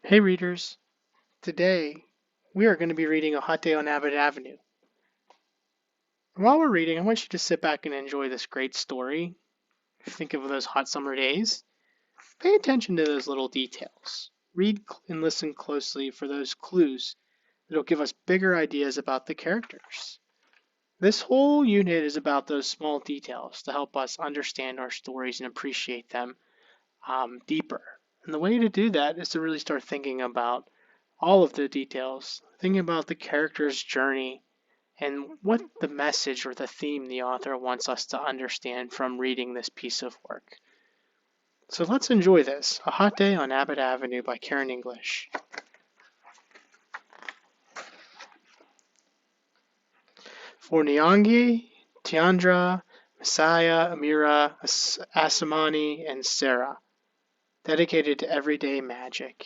Hey readers, today we are going to be reading A Hot Day on Abbott Avenue. And while we're reading, I want you to sit back and enjoy this great story. Think of those hot summer days. Pay attention to those little details. Read and listen closely for those clues that'll give us bigger ideas about the characters. This whole unit is about those small details to help us understand our stories and appreciate them deeper. And the way to do that is to really start thinking about all of the details, thinking about the character's journey and what the message or the theme the author wants us to understand from reading this piece of work. So let's enjoy this. A Hot Day on Abbott Avenue by Karen English. For Nyangi, Tiandra, Messiah, Amira, Asamani, and Sarah. Dedicated to everyday magic.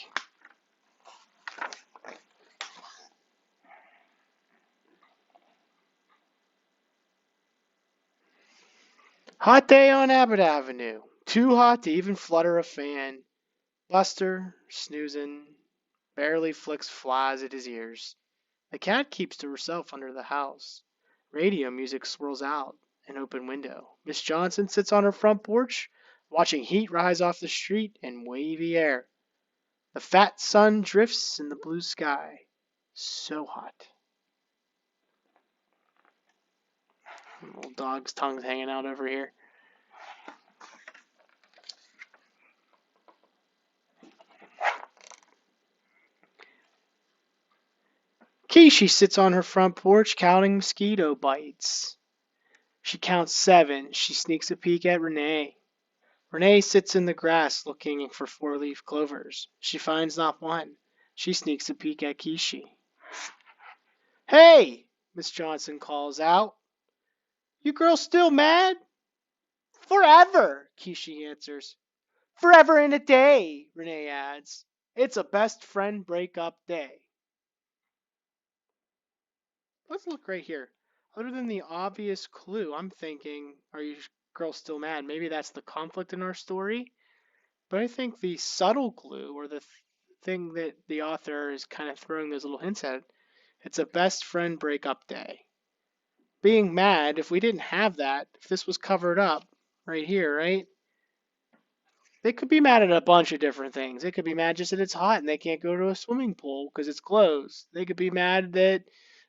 Hot day on Abbott Avenue. Too hot to even flutter a fan. Buster, snoozing, barely flicks flies at his ears. The cat keeps to herself under the house. Radio music swirls out an open window. Miss Johnson sits on her front porch, watching heat rise off the street in wavy air. The fat sun drifts in the blue sky. So hot. Little dog's tongue's hanging out over here. Kishi sits on her front porch counting mosquito bites. She counts 7. She sneaks a peek at Renee. Renee sits in the grass looking for 4-leaf clovers. She finds not one. She sneaks a peek at Kishi. Hey! Miss Johnson calls out. You girls still mad? Forever, Kishi answers. Forever and a day, Renee adds. It's a best friend breakup day. Let's look right here. Other than the obvious clue, I'm thinking, are you girls still mad? Maybe that's the conflict in our story. But I think the subtle clue, or the thing that the author is kind of throwing those little hints at, it's a best friend breakup day. Being mad, if we didn't have that, if this was covered up right here, right? They could be mad at a bunch of different things. They could be mad just that it's hot and they can't go to a swimming pool because it's closed. They could be mad that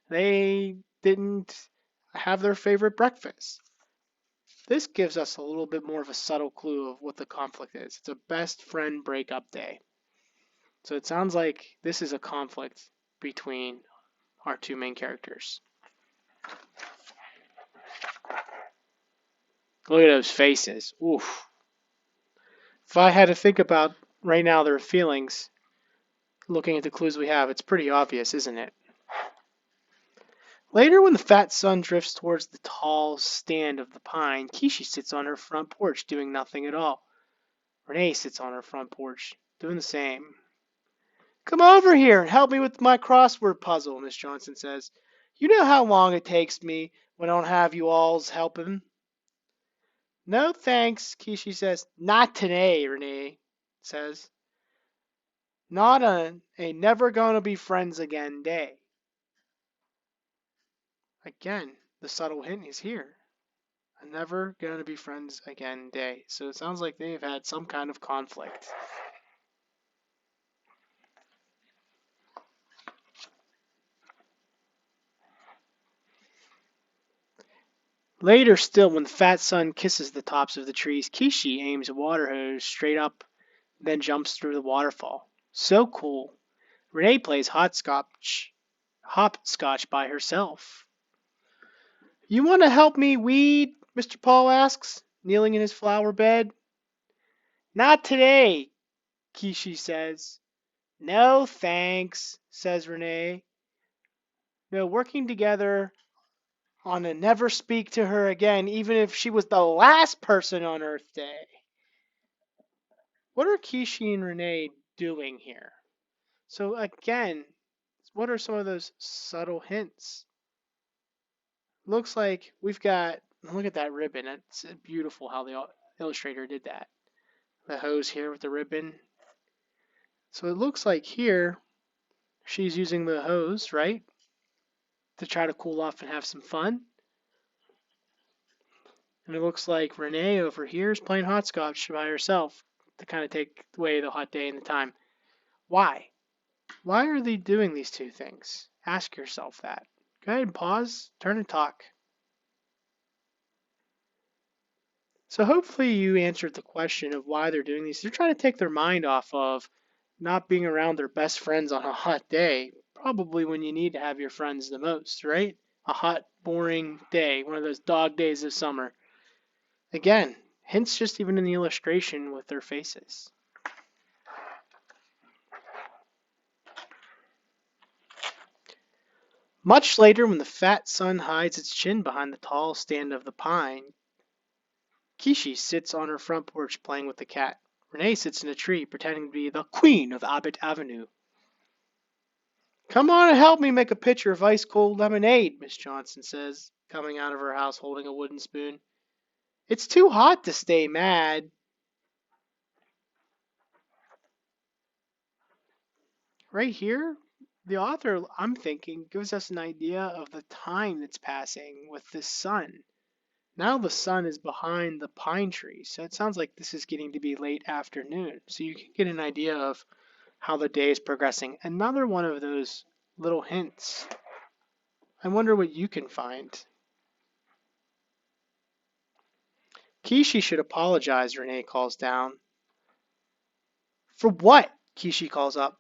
they didn't have their favorite breakfast. This gives us a little bit more of a subtle clue of what the conflict is. It's a best friend breakup day. So it sounds like this is a conflict between our two main characters. Look at those faces. Oof. If I had to think about right now their feelings, looking at the clues we have, it's pretty obvious, isn't it? Later, when the fat sun drifts towards the tall stand of the pine, Kishi sits on her front porch doing nothing at all. Renee sits on her front porch doing the same. Come over here and help me with my crossword puzzle, Miss Johnson says. You know how long it takes me when I don't have you alls helping. No thanks, Kishi says. Not today, Renee says. Not on a never gonna be friends again day. Again, the subtle hint is here. A never gonna be friends again day. So it sounds like they've had some kind of conflict. Later still, when the fat sun kisses the tops of the trees, Kishi aims a water hose straight up, then jumps through the waterfall. So cool. Renee plays hopscotch by herself. You want to help me weed? Mr. Paul asks, kneeling in his flower bed. Not today, Kishi says. No thanks, says Renee. No, working together on a never speak to her again, even if she was the last person on Earth Day. What are Kishi and Renee doing here? So again, what are some of those subtle hints? Looks like we've got, look at that ribbon. It's beautiful how the illustrator did that. The hose here with the ribbon. So it looks like here she's using the hose, right, to try to cool off and have some fun. And it looks like Renee over here is playing hopscotch by herself to kind of take away the hot day and the time. Why? Why are they doing these two things? Ask yourself that. Go ahead and pause, turn and talk. So hopefully you answered the question of why they're doing these. They're trying to take their mind off of not being around their best friends on a hot day, probably when you need to have your friends the most, right? A hot, boring day, one of those dog days of summer. Again, hints just even in the illustration with their faces. Much later, when the fat sun hides its chin behind the tall stand of the pine, Kishi sits on her front porch playing with the cat. Renee sits in a tree pretending to be the queen of Abbott Avenue. Come on and help me make a pitcher of ice cold lemonade, Miss Johnson says, coming out of her house holding a wooden spoon. It's too hot to stay mad. Right here, the author, I'm thinking, gives us an idea of the time that's passing with the sun. Now the sun is behind the pine tree, so it sounds like this is getting to be late afternoon. So you can get an idea of how the day is progressing. Another one of those little hints. I wonder what you can find. Kishi should apologize, Renee calls down. For what? Kishi calls up.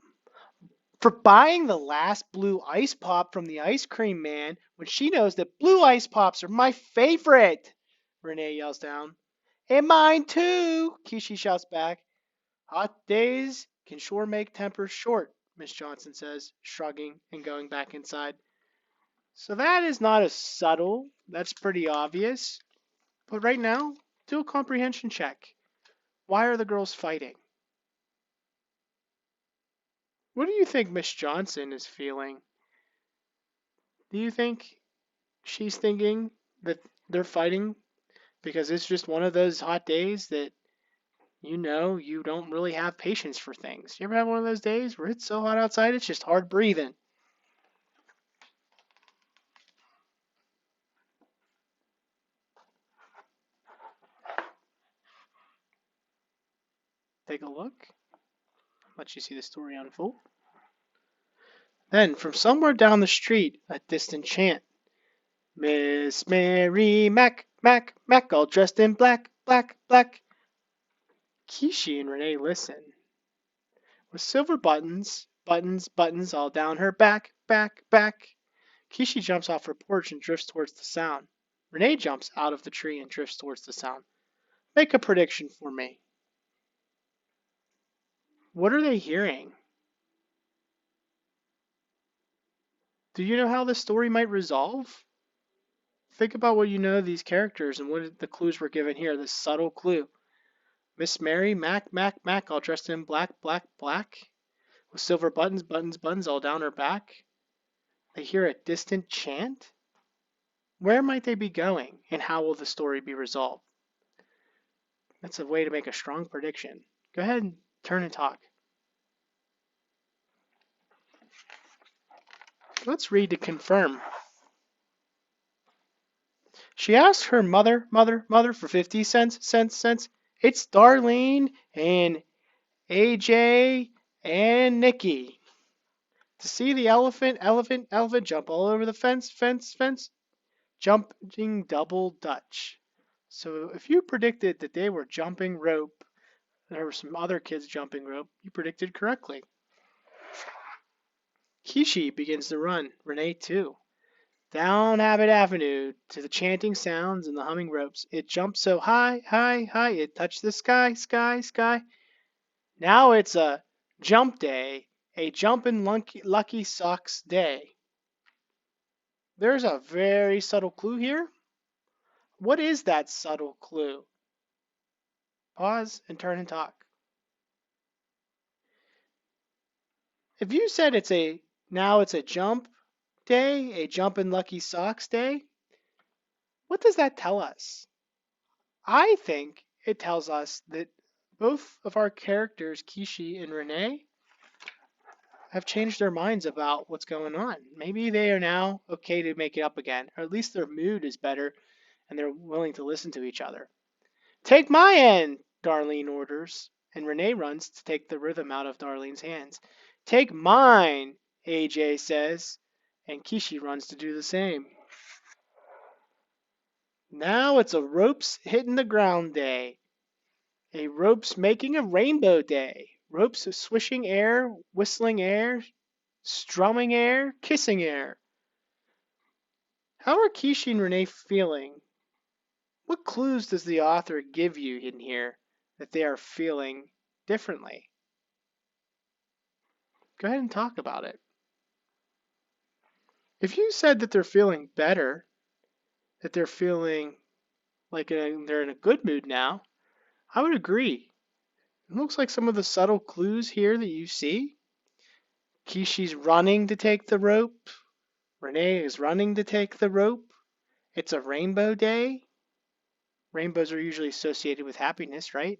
For buying the last blue ice pop from the ice cream man when she knows that blue ice pops are my favorite, Renee yells down. And mine too, Kishi shouts back. Hot days can sure make tempers short, Miss Johnson says, shrugging and going back inside. So that is not as subtle. That's pretty obvious. But right now, do a comprehension check. Why are the girls fighting? What do you think Miss Johnson is feeling? Do you think she's thinking that they're fighting because it's just one of those hot days that you don't really have patience for things? You ever have one of those days where it's so hot outside it's just hard breathing? Take a look. Let you see the story unfold. Then, from somewhere down the street, a distant chant. Miss Mary Mac, Mac, Mac, all dressed in black, black, black. Kishi and Renee listen. With silver buttons, buttons, buttons all down her back, back, back. Kishi jumps off her porch and drifts towards the sound. Renee jumps out of the tree and drifts towards the sound. Make a prediction for me. What are they hearing? Do you know how the story might resolve? Think about what you know of these characters and what the clues were given here, this subtle clue. Miss Mary, Mac, Mac, Mac, all dressed in black, black, black, with silver buttons, buttons, buttons all down her back. They hear a distant chant? Where might they be going, and how will the story be resolved? That's a way to make a strong prediction. Go ahead and turn and talk. Let's read to confirm. She asked her mother, mother, mother for 50 cents, cents, cents. It's Darlene and AJ and Nikki. To see the elephant, elephant, elephant jump all over the fence, fence, fence, jumping double Dutch. So if you predicted that they were jumping rope, there were some other kids jumping rope, you predicted correctly. Kishi begins to run, Renee too. Down Abbott Avenue to the chanting sounds and the humming ropes. It jumped so high, high, high, it touched the sky, sky, sky. Now it's a jump day, a jumpin' lucky socks day. There's a very subtle clue here. What is that subtle clue? Pause and turn and talk. If you said now it's a jump day, a jumpin' lucky socks day, what does that tell us? I think it tells us that both of our characters, Kishi and Renee, have changed their minds about what's going on. Maybe they are now okay to make it up again, or at least their mood is better and they're willing to listen to each other. Take my end, Darlene orders, and Renee runs to take the rhythm out of Darlene's hands. Take mine, AJ says, and Kishi runs to do the same. Now it's a ropes hitting the ground day. A ropes making a rainbow day. Ropes swishing air, whistling air, strumming air, kissing air. How are Kishi and Renee feeling? What clues does the author give you in here that they are feeling differently? Go ahead and talk about it. If you said that they're feeling better, that they're feeling like they're in a good mood now, I would agree. It looks like some of the subtle clues here that you see. Kishi's running to take the rope. Renee is running to take the rope. It's a rainbow day. Rainbows are usually associated with happiness, right?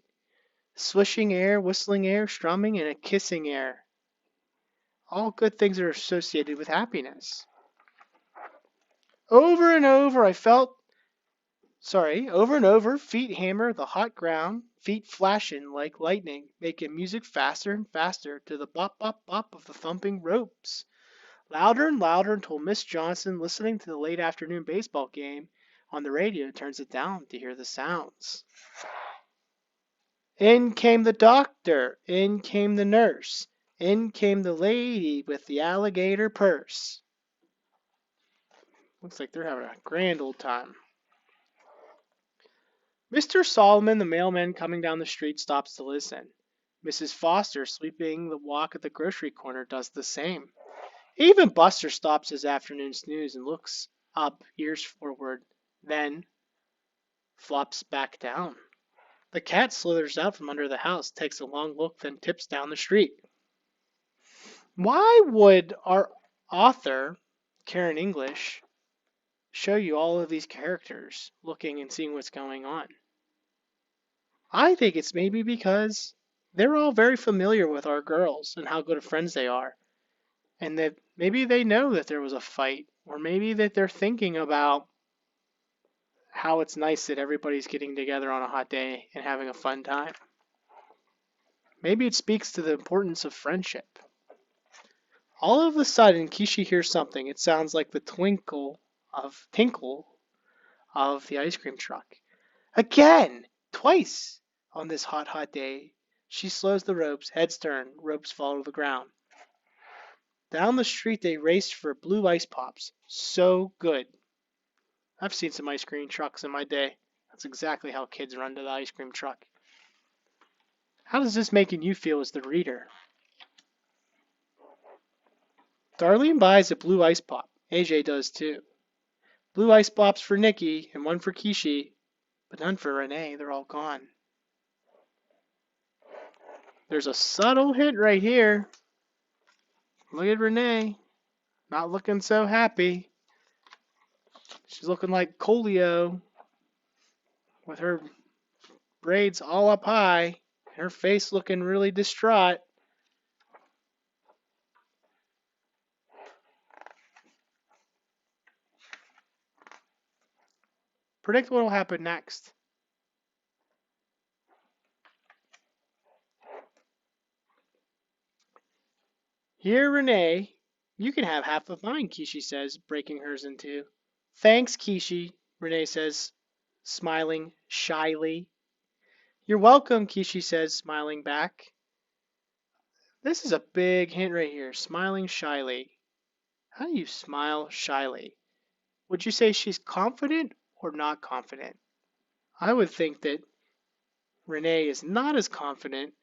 Swishing air, whistling air, strumming, and a kissing air. All good things are associated with happiness. Over and over, over and over, feet hammer the hot ground, feet flashing like lightning, making music faster and faster to the bop, bop, bop of the thumping ropes. Louder and louder until Miss Johnson, listening to the late afternoon baseball game on the radio, turns it down to hear the sounds. In came the doctor, in came the nurse, in came the lady with the alligator purse. Looks like they're having a grand old time. Mr. Solomon, the mailman coming down the street, stops to listen. Mrs. Foster, sweeping the walk at the grocery corner, does the same. Even Buster stops his afternoon snooze and looks up, ears forward, then flops back down. The cat slithers out from under the house, takes a long look, then tips down the street. Why would our author, Karen English, show you all of these characters looking and seeing what's going on? I think it's maybe because they're all very familiar with our girls and how good of friends they are. And that maybe they know that there was a fight, or maybe that they're thinking about how it's nice that everybody's getting together on a hot day and having a fun time. Maybe it speaks to the importance of friendship. All of a sudden, Kishi hears something. It sounds like the tinkle of the ice cream truck. Again! Twice! On this hot, hot day, she slows the ropes, heads turn, ropes fall to the ground. Down the street they raced for blue ice pops. So good. I've seen some ice cream trucks in my day. That's exactly how kids run to the ice cream truck. How does this make you feel as the reader? Darlene buys a blue ice pop. AJ does too. Blue ice pops for Nikki and one for Kishi, but none for Renee. They're all gone. There's a subtle hint right here. Look at Renee. Not looking so happy. She's looking like Coolio with her braids all up high. Her face looking really distraught. Predict what will happen next. Here, Renee, you can have half of mine, Kishi says, breaking hers in two. Thanks, Kishi, Renee says, smiling shyly. You're welcome, Kishi says, smiling back. This is a big hint right here, smiling shyly. How do you smile shyly? Would you say she's confident or not confident? I would think that Renee is not as confident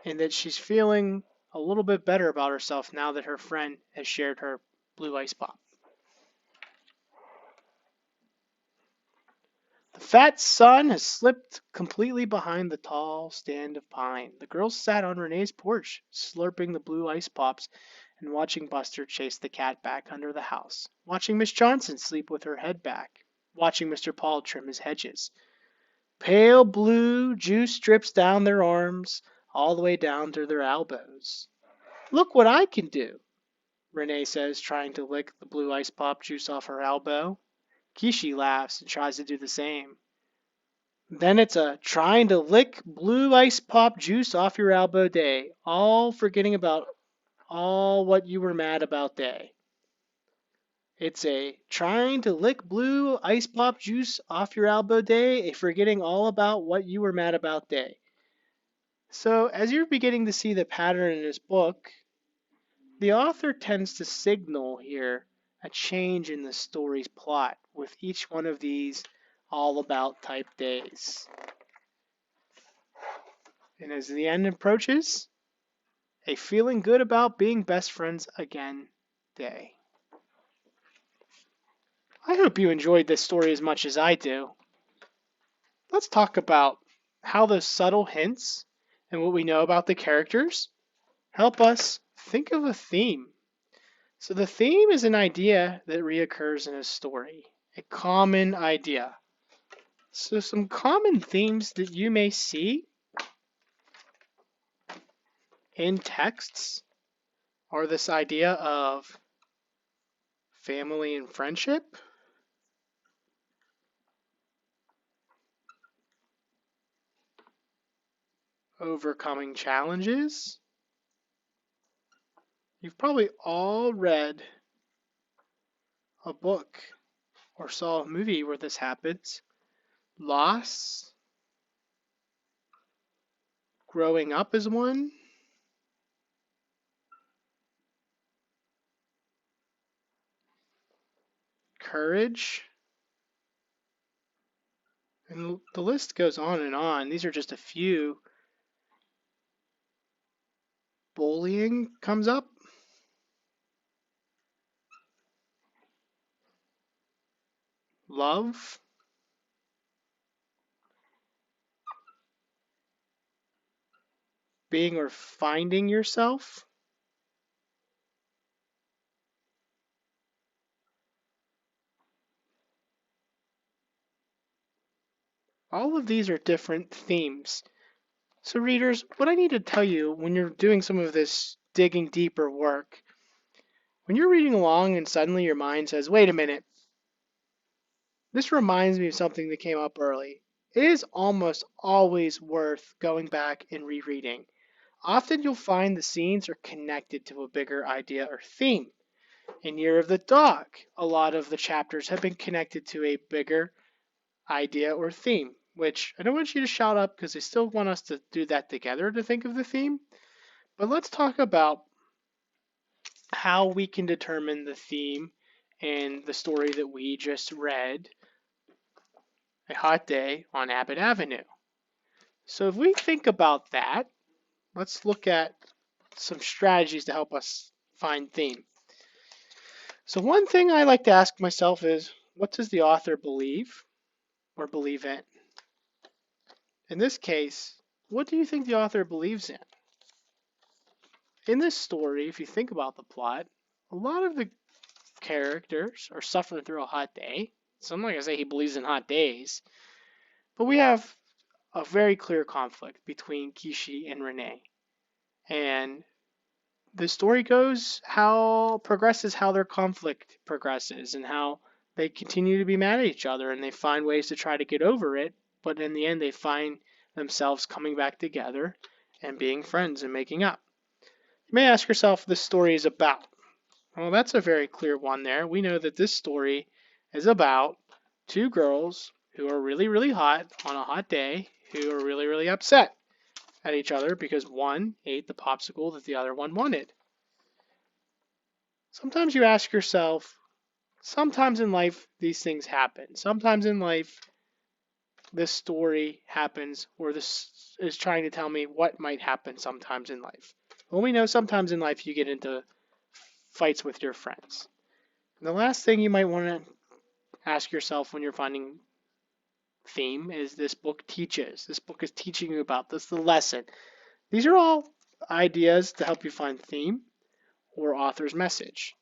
and that she's feeling a little bit better about herself now that her friend has shared her blue ice pop. The fat sun has slipped completely behind the tall stand of pine. The girls sat on Renee's porch, slurping the blue ice pops and watching Buster chase the cat back under the house, watching Miss Johnson sleep with her head back, watching Mr. Paul trim his hedges. Pale blue juice drips down their arms, all the way down to their elbows. Look what I can do, Renee says, trying to lick the blue ice pop juice off her elbow. Kishi laughs and tries to do the same. Then it's a trying to lick blue ice pop juice off your elbow day, all forgetting about all what you were mad about day. It's a trying to lick blue ice pop juice off your elbow day, a forgetting all about what you were mad about day. So, as you're beginning to see the pattern in this book, the author tends to signal here a change in the story's plot with each one of these all about type days. And as the end approaches, a feeling good about being best friends again day. I hope you enjoyed this story as much as I do. Let's talk about how those subtle hints and what we know about the characters help us think of a theme. So the theme is an idea that reoccurs in a story, a common idea. So some common themes that you may see in texts are this idea of family and friendship, overcoming challenges. You've probably all read a book or saw a movie where this happens. Loss, growing up is one. Courage. And the list goes on and on. These are just a few. Bullying comes up. Love. Being or finding yourself. All of these are different themes. So readers, what I need to tell you when you're doing some of this digging deeper work, when you're reading along and suddenly your mind says, wait a minute, this reminds me of something that came up early. It is almost always worth going back and rereading. Often you'll find the scenes are connected to a bigger idea or theme. In Year of the Dog, a lot of the chapters have been connected to a bigger idea or theme, which I don't want you to shout up because I still want us to do that together to think of the theme. But let's talk about how we can determine the theme in the story that we just read, A Hot Day on Abbott Avenue. So if we think about that, let's look at some strategies to help us find theme. So one thing I like to ask myself is, what does the author believe or believe in? In this case, what do you think the author believes in? In this story, if you think about the plot, a lot of the characters are suffering through a hot day. So I'm not going to say he believes in hot days, but we have a very clear conflict between Kishi and Renee. And the story goes how their conflict progresses and how they continue to be mad at each other and they find ways to try to get over it, but in the end they find themselves coming back together and being friends and making up. You may ask yourself what this story is about. Well, that's a very clear one there. We know that this story is about two girls who are really, really hot on a hot day, who are really, really upset at each other because one ate the popsicle that the other one wanted. Sometimes you ask yourself, sometimes in life these things happen. Sometimes in life this story happens, or this is trying to tell me what might happen sometimes in life. Well, we know sometimes in life you get into fights with your friends. And the last thing you might want to ask yourself when you're finding theme is this book teaches. This book is teaching you about this, the lesson. These are all ideas to help you find theme or author's message.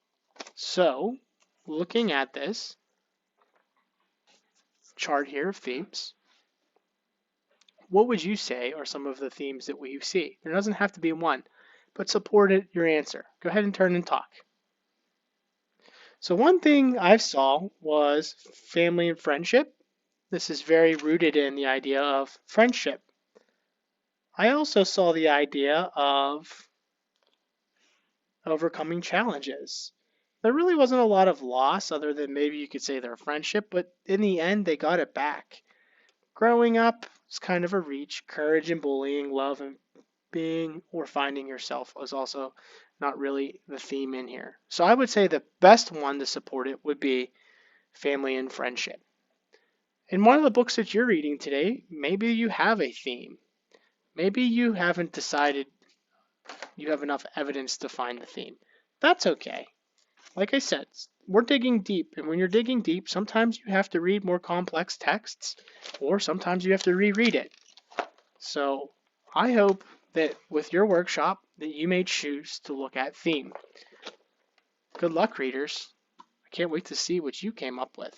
So, looking at this chart here of themes, what would you say are some of the themes that we see? There doesn't have to be one, but supported your answer. Go ahead and turn and talk. So one thing I saw was family and friendship. This is very rooted in the idea of friendship. I also saw the idea of overcoming challenges. There really wasn't a lot of loss other than maybe you could say their friendship, but in the end, they got it back. Growing up is kind of a reach. Courage and bullying, love and being or finding yourself was also not really the theme in here. So I would say the best one to support it would be family and friendship. In one of the books that you're reading today, maybe you have a theme. Maybe you haven't decided you have enough evidence to find the theme. That's okay. Like I said, we're digging deep, and when you're digging deep, sometimes you have to read more complex texts, or sometimes you have to reread it. So I hope that with your workshop that you may choose to look at theme. Good luck, readers. I can't wait to see what you came up with.